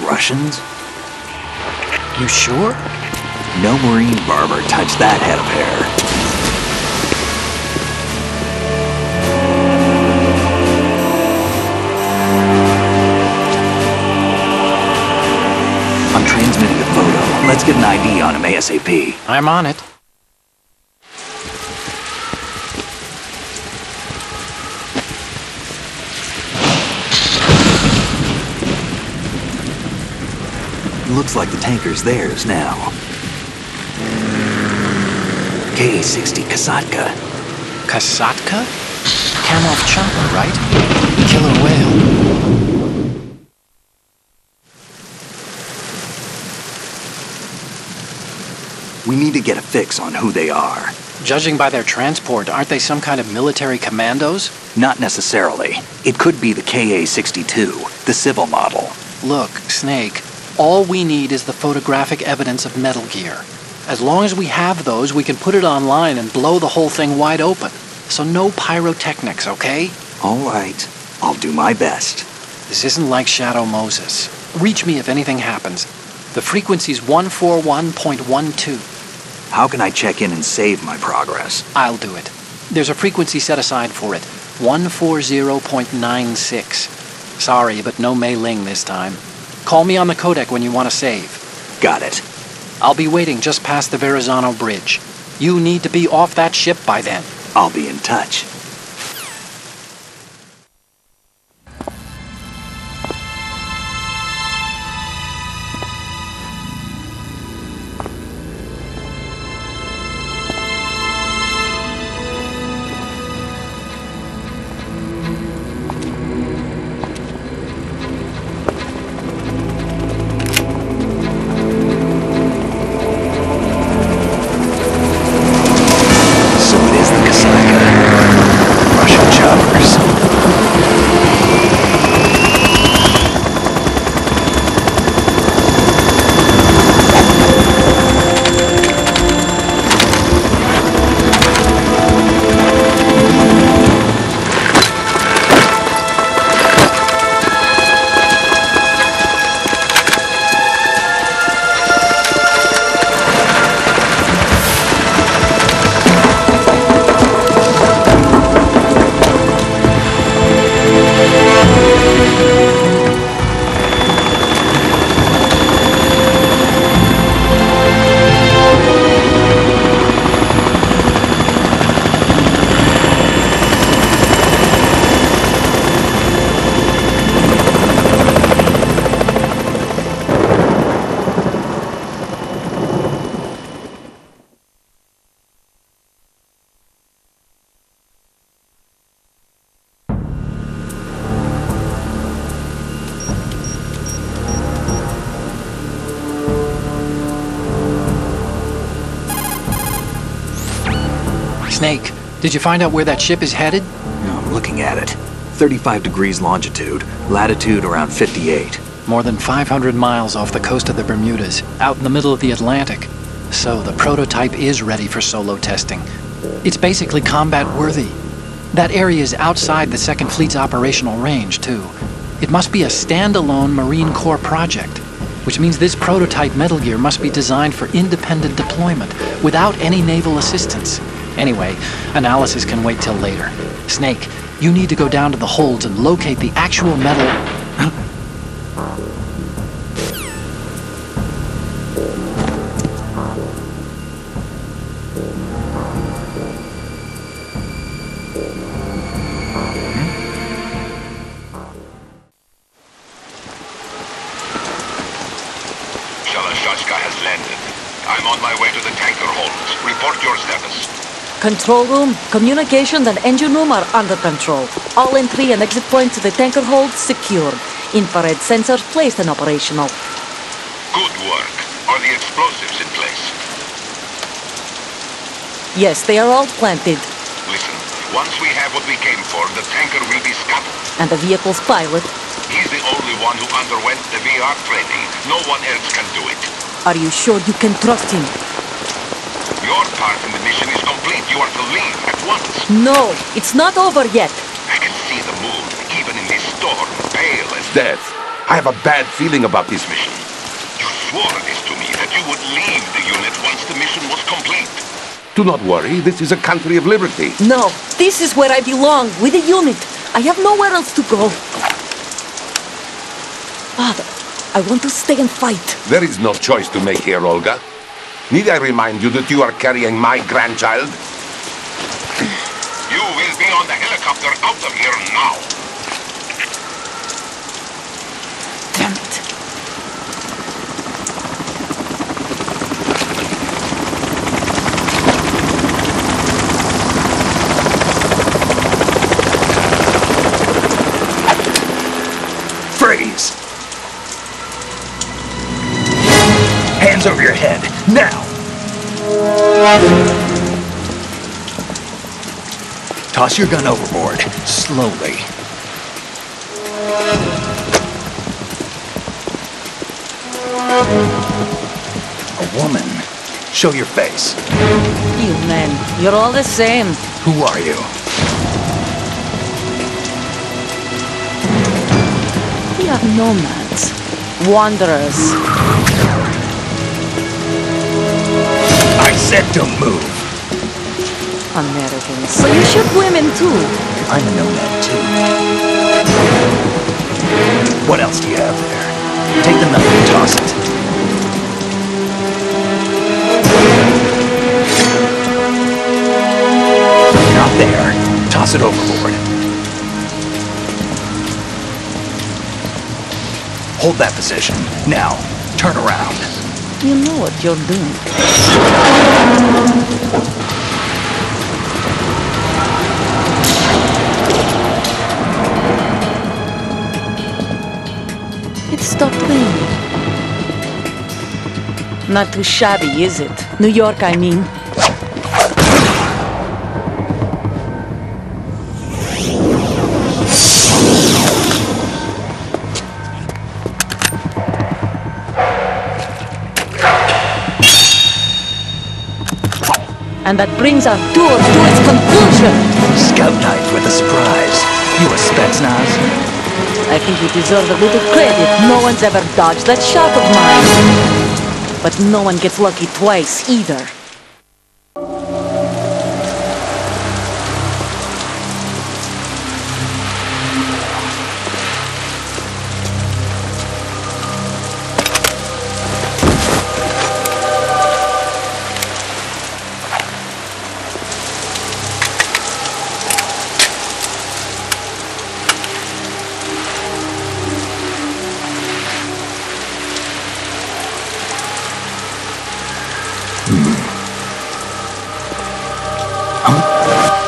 Russians? You sure? No Marine barber touched that head of hair. I'm transmitting the photo. Let's get an ID on him ASAP. I'm on it. Looks like the tanker's theirs now. Ka-60 Kasatka. Kasatka? Kamov chopper, right? Killer whale. We need to get a fix on who they are. Judging by their transport, aren't they some kind of military commandos? Not necessarily. It could be the Ka-62, the civil model. Look, Snake, all we need is the photographic evidence of Metal Gear. As long as we have those, we can put it online and blow the whole thing wide open. So no pyrotechnics, okay? All right. I'll do my best. This isn't like Shadow Moses. Reach me if anything happens. The frequency's 141.12. How can I check in and save my progress? I'll do it. There's a frequency set aside for it. 140.96. Sorry, but no Mei Ling this time. Call me on the codec when you want to save. Got it. I'll be waiting just past the Verrazano Bridge. You need to be off that ship by then. I'll be in touch. Snake, did you find out where that ship is headed? I'm looking at it. 35 degrees longitude, latitude around 58. More than 500 miles off the coast of the Bermudas, out in the middle of the Atlantic. So the prototype is ready for solo testing. It's basically combat-worthy. That area is outside the Second Fleet's operational range, too. It must be a standalone Marine Corps project, which means this prototype Metal Gear must be designed for independent deployment, without any naval assistance. Anyway, analysis can wait till later. Snake, you need to go down to the holds and locate the actual metal... Shalashaska has landed. I'm on my way to the tanker holds. Report your status. Control room, communications and engine room are under control. All entry and exit points to the tanker hold secured. Infrared sensors placed and operational. Good work. Are the explosives in place? Yes, they are all planted. Listen, once we have what we came for, the tanker will be scuttled. And the vehicle's pilot? He's the only one who underwent the VR training. No one else can do it. Are you sure you can trust him? Your part in the mission is complete. You are to leave at once. No, it's not over yet. I can see the moon, even in this storm, pale as Death I have a bad feeling about this mission. You swore this to me, that you would leave the unit once the mission was complete. Do not worry, this is a country of liberty. No, this is where I belong, with the unit. I have nowhere else to go. Father, I want to stay and fight. There is no choice to make here, Olga. Need I remind you that you are carrying my grandchild? You will be on the helicopter out of here now. Damn it. Freeze! Hands over your head, now! Toss your gun overboard, slowly. A woman. Show your face. You men, you're all the same. Who are you? We are nomads. Wanderers. I said don't move. Americans. So you shoot women too. I'm a nomad too. What else do you have there? Take the knife and toss it. Not there. Toss it overboard. Hold that position. Now, turn around. You know what you're doing. It stopped raining. Not too shabby, is it? New York, I mean. And that brings our tour to its conclusion. Scout knife with a surprise. You a Spetsnaz? I think you deserve a little credit. No one's ever dodged that shot of mine. But no one gets lucky twice, either. Huh?